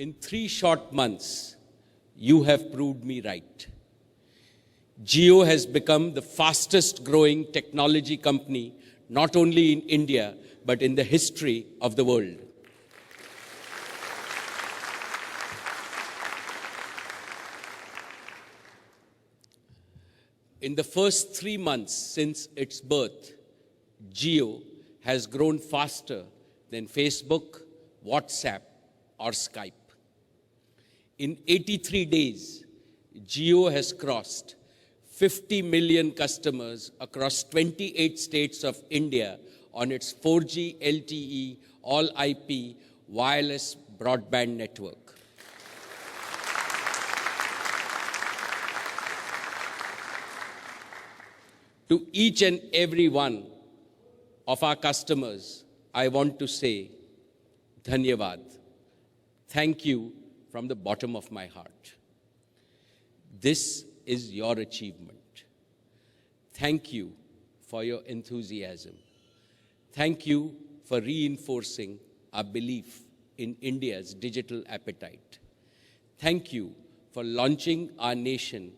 In 3 short months, you have proved me right. Jio has become the fastest growing technology company, not only in India, but in the history of the world. In the first 3 months since its birth, Jio has grown faster than Facebook, WhatsApp, or Skype. In 83 days, Jio has crossed 50 million customers across 28 states of India on its 4G LTE all-IP wireless broadband network. To each and every one of our customers, I want to say, Dhanyavad. Thank you from the bottom of my heart. This is your achievement. Thank you for your enthusiasm. Thank you for reinforcing our belief in India's digital appetite. Thank you for launching our nation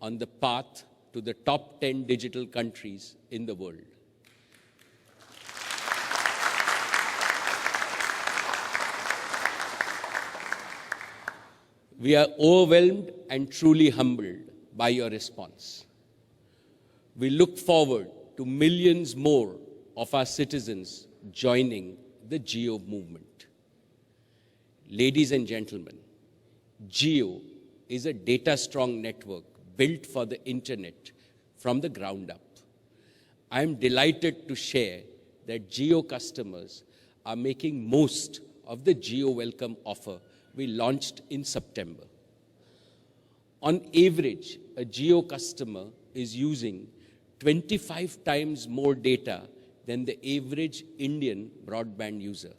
on the path to the top 10 digital countries in the world. We are overwhelmed and truly humbled by your response. We look forward to millions more of our citizens joining the Jio movement. Ladies and gentlemen, Jio is a data-strong network built for the internet from the ground up. I am delighted to share that Jio customers are making most of the Jio Welcome offer we launched in September. On average, a Jio customer is using 25 times more data than the average Indian broadband user.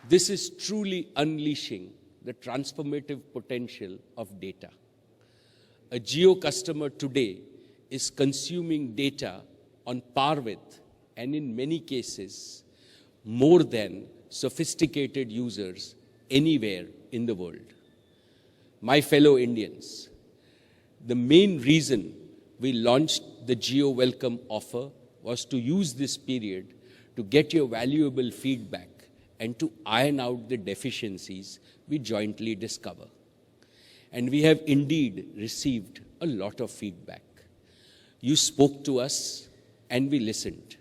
This is truly unleashing the transformative potential of data. A Jio customer today is consuming data on par with, and in many cases, more than sophisticated users anywhere in the world. My fellow Indians, the main reason we launched the Jio Welcome offer was to use this period to get your valuable feedback and to iron out the deficiencies we jointly discover. And we have indeed received a lot of feedback. You spoke to us and we listened.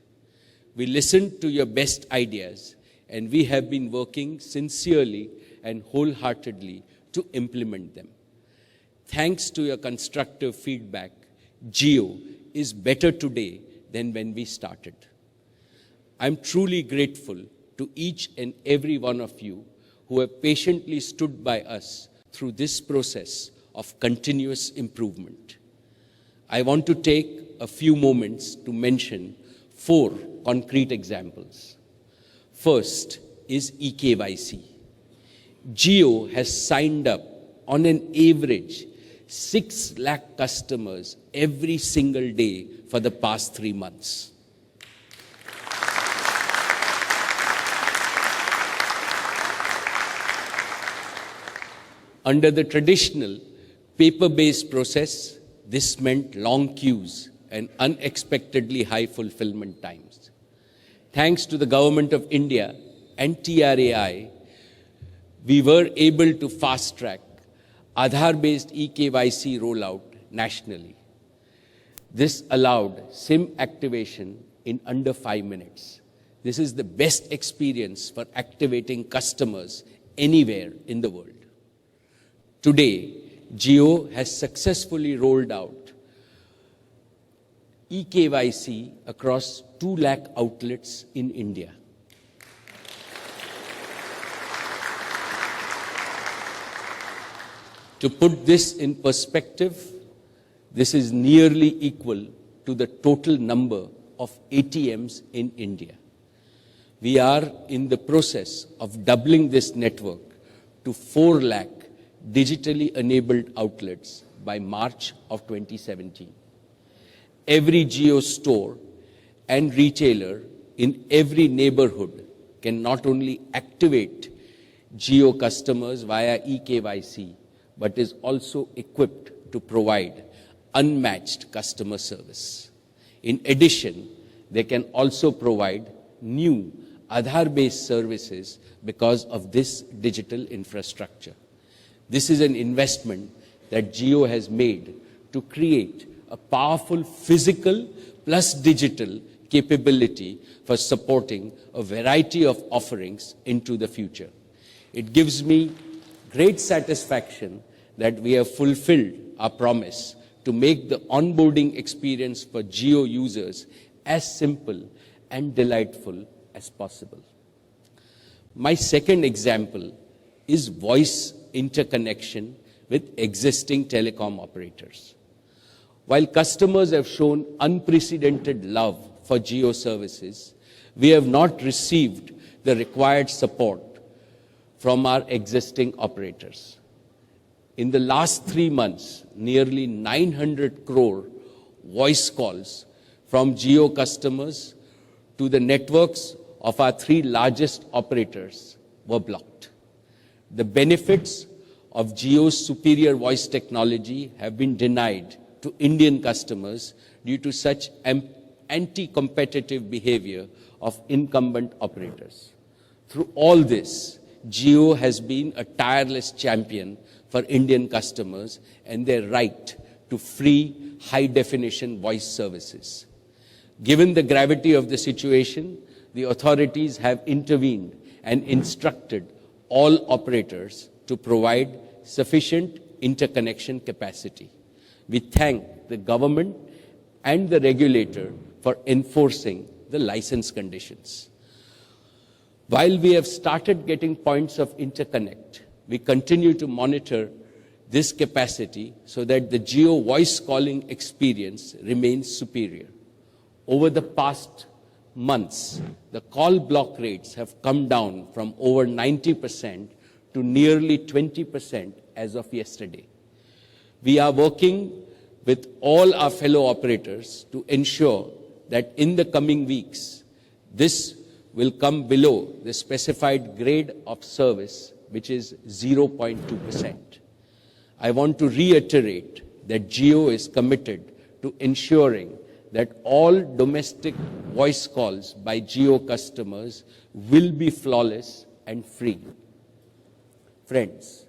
We listened to your best ideas, and we have been working sincerely and wholeheartedly to implement them. Thanks to your constructive feedback, Jio is better today than when we started. I'm truly grateful to each and every one of you who have patiently stood by us through this process of continuous improvement. I want to take a few moments to mention 4 concrete examples. First is eKYC. Jio has signed up on an average 6 lakh customers every single day for the past 3 months. Under the traditional paper-based process, this meant long queues and unexpectedly high fulfillment times. Thanks to the Government of India and TRAI, we were able to fast-track Aadhaar-based eKYC rollout nationally. This allowed SIM activation in under 5 minutes. This is the best experience for activating customers anywhere in the world. Today, Jio has successfully rolled out eKYC across 2 lakh outlets in India. To put this in perspective, this is nearly equal to the total number of ATMs in India. We are in the process of doubling this network to 4 lakh digitally enabled outlets by March of 2017. Every Jio store and retailer in every neighborhood can not only activate Jio customers via eKYC, but is also equipped to provide unmatched customer service. In addition, they can also provide new Aadhaar-based services because of this digital infrastructure. This is an investment that Jio has made to create a powerful physical plus digital capability for supporting a variety of offerings into the future. It gives me great satisfaction that we have fulfilled our promise to make the onboarding experience for Jio users as simple and delightful as possible. My second example is voice interconnection with existing telecom operators. While customers have shown unprecedented love for Jio services, we have not received the required support from our existing operators. In the last 3 months, nearly 900 crore voice calls from Jio customers to the networks of our 3 largest operators were blocked. The benefits of Jio's superior voice technology have been denied to Indian customers due to such anti-competitive behavior of incumbent operators. Through all this, Jio has been a tireless champion for Indian customers and their right to free high-definition voice services. Given the gravity of the situation, the authorities have intervened and instructed all operators to provide sufficient interconnection capacity. We thank the government and the regulator for enforcing the license conditions. While we have started getting points of interconnect, we continue to monitor this capacity so that the Jio voice calling experience remains superior. Over the past months, the call block rates have come down from over 90% to nearly 20% as of yesterday. We are working with all our fellow operators to ensure that in the coming weeks, this will come below the specified grade of service, which is 0.2%. I want to reiterate that Jio is committed to ensuring that all domestic voice calls by Jio customers will be flawless and free. Friends,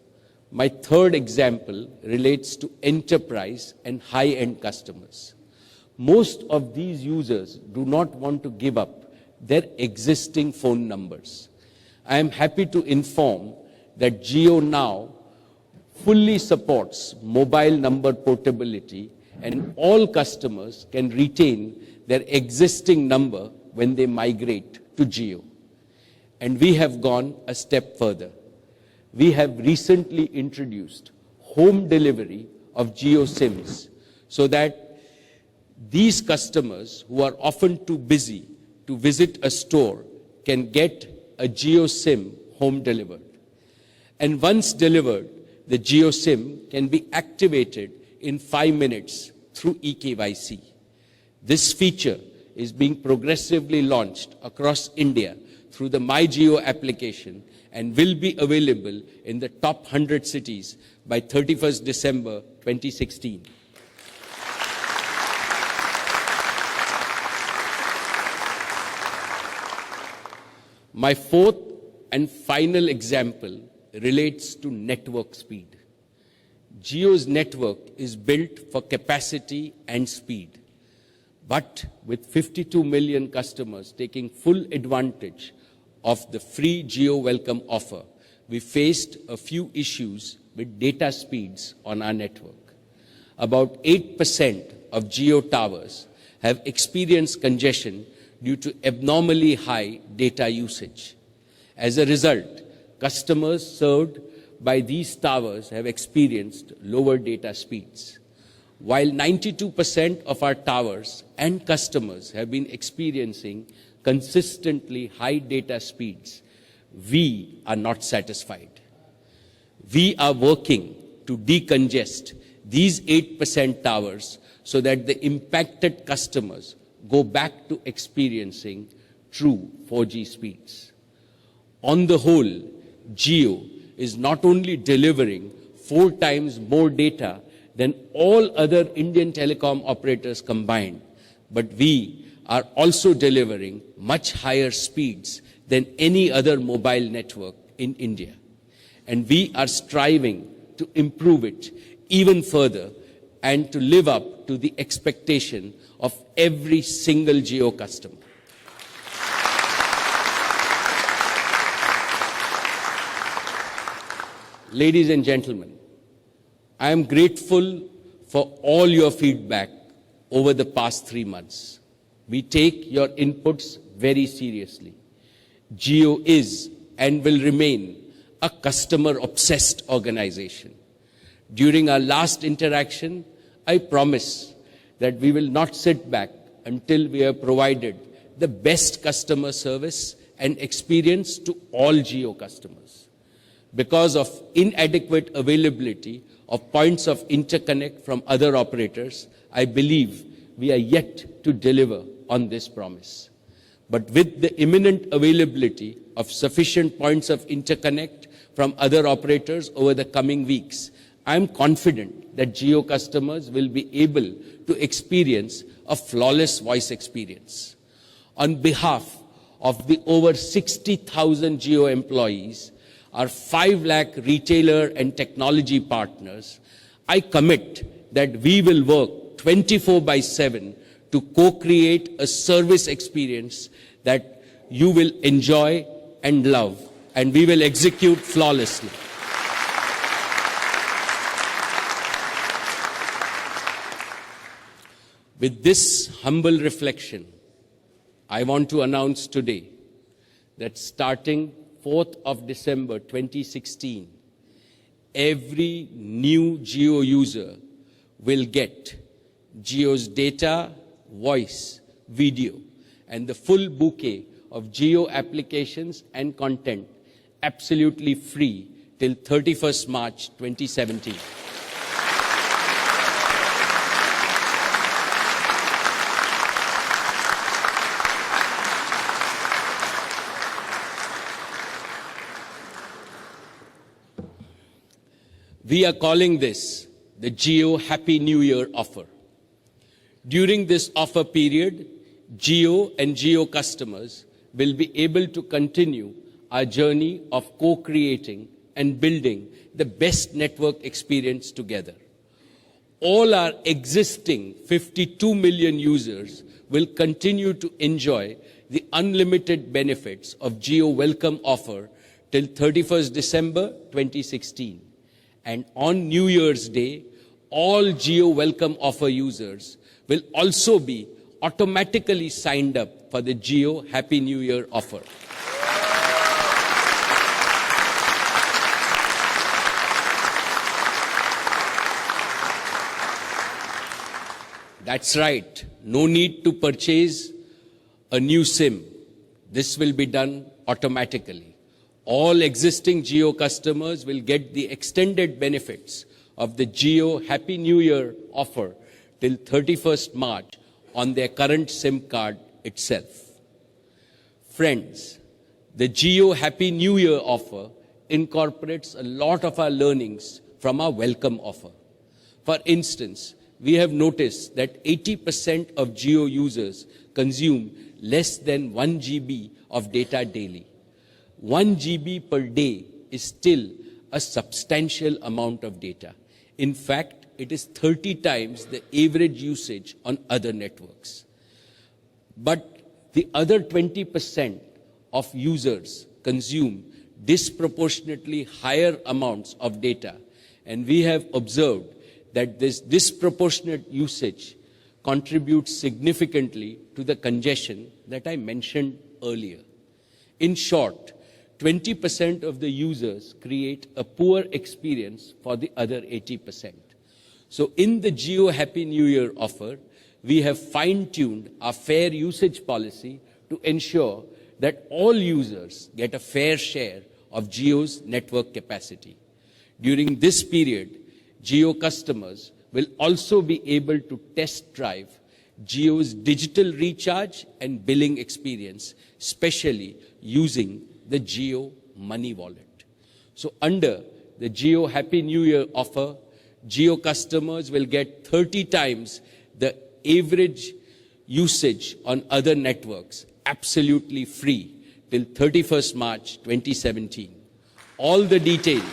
my third example relates to enterprise and high-end customers. Most of these users do not want to give up their existing phone numbers. I am happy to inform that Jio now fully supports mobile number portability, and all customers can retain their existing number when they migrate to Jio. And we have gone a step further. We have recently introduced home delivery of Jio SIMs so that these customers who are often too busy to visit a store can get a Jio SIM home delivered. And once delivered, the Jio SIM can be activated in 5 minutes through eKYC. This feature is being progressively launched across India through the MyJio application and will be available in the top 100 cities by 31st December 2016. My fourth and final example relates to network speed. Jio's network is built for capacity and speed. But with 52 million customers taking full advantage of the free Jio Welcome offer, we faced a few issues with data speeds on our network. About 8% of Jio towers have experienced congestion due to abnormally high data usage. As a result, customers served by these towers have experienced lower data speeds. While 92% of our towers and customers have been experiencing consistently high data speeds, we are not satisfied. We are working to decongest these 8% towers so that the impacted customers go back to experiencing true 4G speeds. On the whole, Jio is not only delivering 4 times more data than all other Indian telecom operators combined, but we are also delivering much higher speeds than any other mobile network in India. And we are striving to improve it even further and to live up to the expectation of every single Jio customer. Ladies and gentlemen, I am grateful for all your feedback over the past 3 months. We take your inputs very seriously. Jio is and will remain a customer-obsessed organization. During our last interaction, I promise that we will not sit back until we have provided the best customer service and experience to all Jio customers. Because of inadequate availability of points of interconnect from other operators, I believe we are yet to deliver on this promise. But with the imminent availability of sufficient points of interconnect from other operators over the coming weeks, I am confident that Jio customers will be able to experience a flawless voice experience. On behalf of the over 60,000 Jio employees, our 5 lakh retailer and technology partners, I commit that we will work 24/7 to co-create a service experience that you will enjoy and love, and we will execute flawlessly. With this humble reflection, I want to announce today that starting 4th of December 2016, every new Jio user will get Jio's data, voice, video, and the full bouquet of Jio applications and content absolutely free till 31st March 2017. We are calling this the Jio Happy New Year offer. During this offer period, Jio and Jio customers will be able to continue our journey of co-creating and building the best network experience together. All our existing 52 million users will continue to enjoy the unlimited benefits of Jio Welcome offer till 31st December 2016. And on New Year's Day, all Jio Welcome offer users will also be automatically signed up for the Jio Happy New Year offer. That's right, no need to purchase a new SIM. This will be done automatically. All existing Jio customers will get the extended benefits of the Jio Happy New Year offer till 31st March on their current SIM card itself. Friends, the Jio Happy New Year offer incorporates a lot of our learnings from our Welcome offer. For instance, we have noticed that 80% of Jio users consume less than 1 GB of data daily. 1 GB per day is still a substantial amount of data. In fact, it is 30 times the average usage on other networks. But the other 20% of users consume disproportionately higher amounts of data, and we have observed that this disproportionate usage contributes significantly to the congestion that I mentioned earlier. In short, 20% of the users create a poor experience for the other 80%. So in the Jio Happy New Year offer, we have fine-tuned our fair usage policy to ensure that all users get a fair share of Jio's network capacity. During this period, Jio customers will also be able to test drive Jio's digital recharge and billing experience, especially using the Jio Money Wallet. So under the Jio Happy New Year offer, Jio customers will get 30 times the average usage on other networks, absolutely free till 31st March 2017. All the details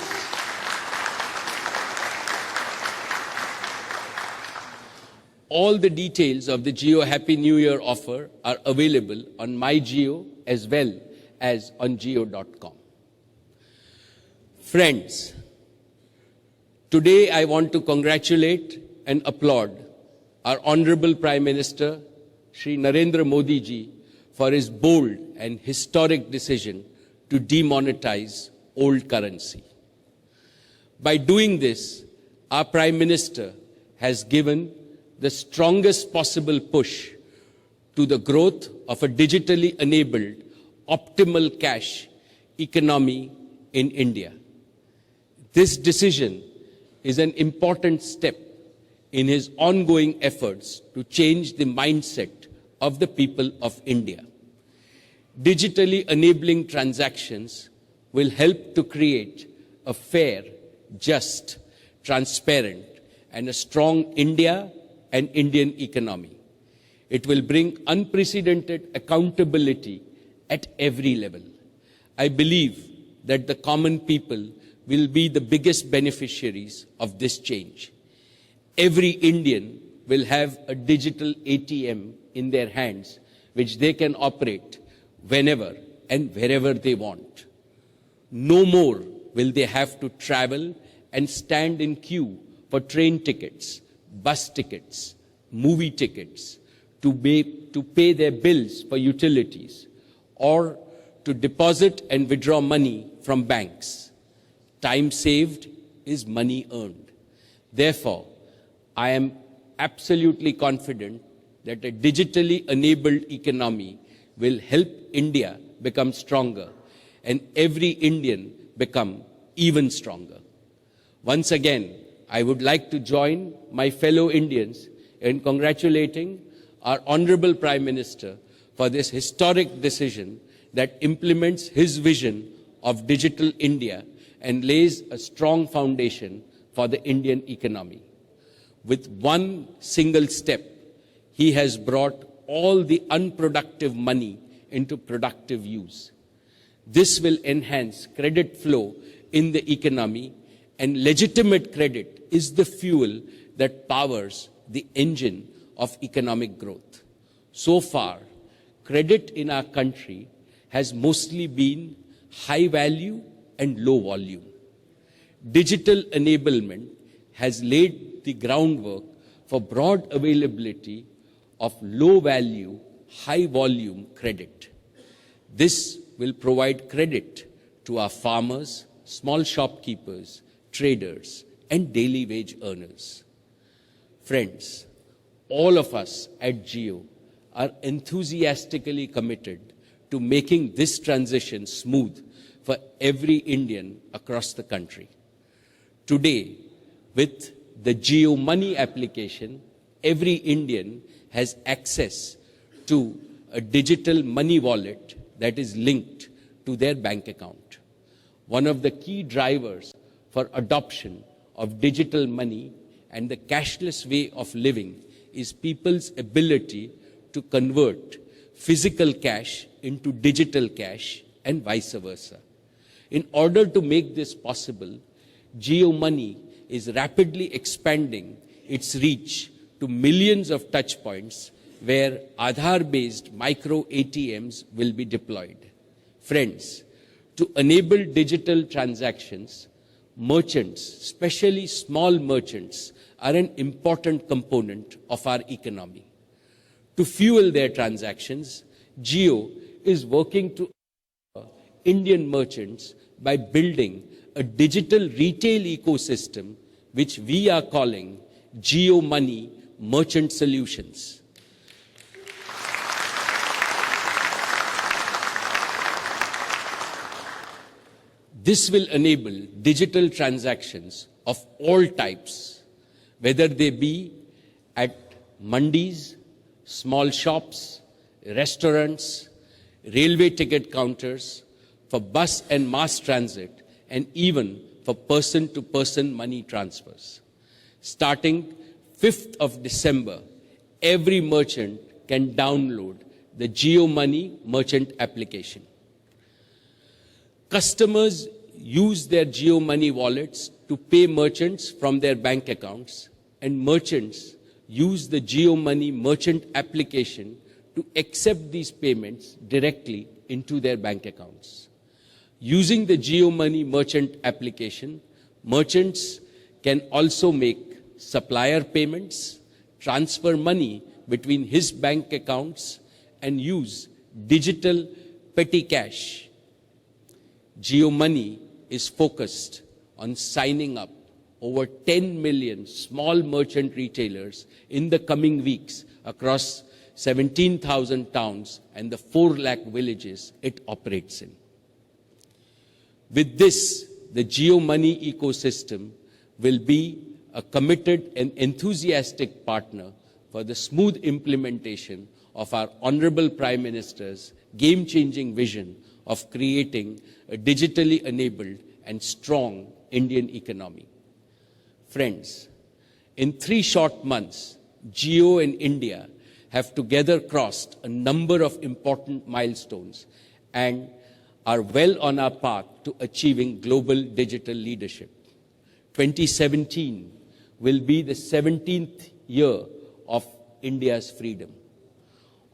of the Jio Happy New Year offer are available on MyJio as well as on Jio.com. Friends, today I want to congratulate and applaud our Honorable Prime Minister, Shri Narendra Modi ji, for his bold and historic decision to demonetize old currency. By doing this, our Prime Minister has given the strongest possible push to the growth of a digitally enabled, optimal cash economy in India. This decision is an important step in his ongoing efforts to change the mindset of the people of India. Digitally enabling transactions will help to create a fair, just, transparent, and a strong India and Indian economy. It will bring unprecedented accountability at every level. I believe that the common people will be the biggest beneficiaries of this change. Every Indian will have a digital ATM in their hands, which they can operate whenever and wherever they want. No more will they have to travel and stand in queue for train tickets, bus tickets, movie tickets, to pay their bills for utilities, or to deposit and withdraw money from banks. Time saved is money earned. Therefore, I am absolutely confident that a digitally enabled economy will help India become stronger and every Indian become even stronger. Once again, I would like to join my fellow Indians in congratulating our Honorable Prime Minister for this historic decision that implements his vision of digital India and lays a strong foundation for the Indian economy. With one single step, he has brought all the unproductive money into productive use. This will enhance credit flow in the economy, and legitimate credit is the fuel that powers the engine of economic growth. So far, credit in our country has mostly been high value and low volume. Digital enablement has laid the groundwork for broad availability of low value, high volume credit. This will provide credit to our farmers, small shopkeepers, traders, and daily wage earners. Friends, all of us at Jio are enthusiastically committed to making this transition smooth for every Indian across the country. Today, with the Jio Money application, every Indian has access to a digital money wallet that is linked to their bank account. One of the key drivers for adoption of digital money and the cashless way of living is people's ability to convert physical cash into digital cash and vice versa. In order to make this possible, Jio Money is rapidly expanding its reach to millions of touchpoints where Aadhaar-based micro ATMs will be deployed. Friends, to enable digital transactions, merchants, especially small merchants, are an important component of our economy. To fuel their transactions, Jio is working to Indian merchants by building a digital retail ecosystem which we are calling Jio Money Merchant Solutions. This will enable digital transactions of all types, whether they be at mandis, small shops, restaurants, railway ticket counters, for bus and mass transit, and even for person-to-person money transfers. Starting 5th of December, every merchant can download the JioMoney merchant application. Customers use their JioMoney wallets to pay merchants from their bank accounts, and merchants use the JioMoney merchant application to accept these payments directly into their bank accounts. Using the JioMoney merchant application, merchants can also make supplier payments, transfer money between his bank accounts, and use digital petty cash. JioMoney is focused on signing up over 10 million small merchant retailers in the coming weeks across 17,000 towns and the 4 lakh villages it operates in. With this, the JioMoney ecosystem will be a committed and enthusiastic partner for the smooth implementation of our Honorable Prime Minister's game-changing vision of creating a digitally enabled and strong Indian economy. Friends, in 3 short months, Jio and India have together crossed a number of important milestones and are well on our path to achieving global digital leadership. 2017 will be the 17th year of India's freedom.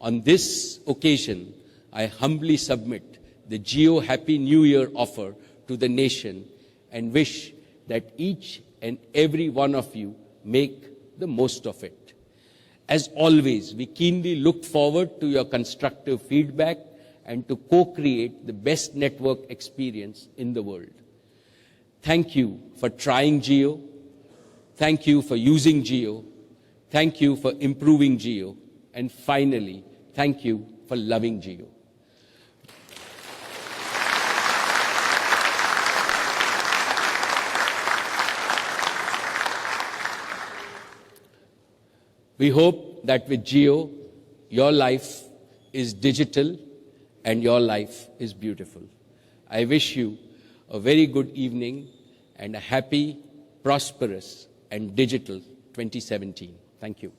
On this occasion, I humbly submit the Jio Happy New Year offer to the nation and wish that each and every one of you make the most of it. As always, we keenly look forward to your constructive feedback and to co-create the best network experience in the world. Thank you for trying Jio. Thank you for using Jio. Thank you for improving Jio. And finally, thank you for loving Jio. We hope that with Jio, your life is digital and your life is beautiful. I wish you a very good evening and a happy, prosperous, and digital 2017. Thank you.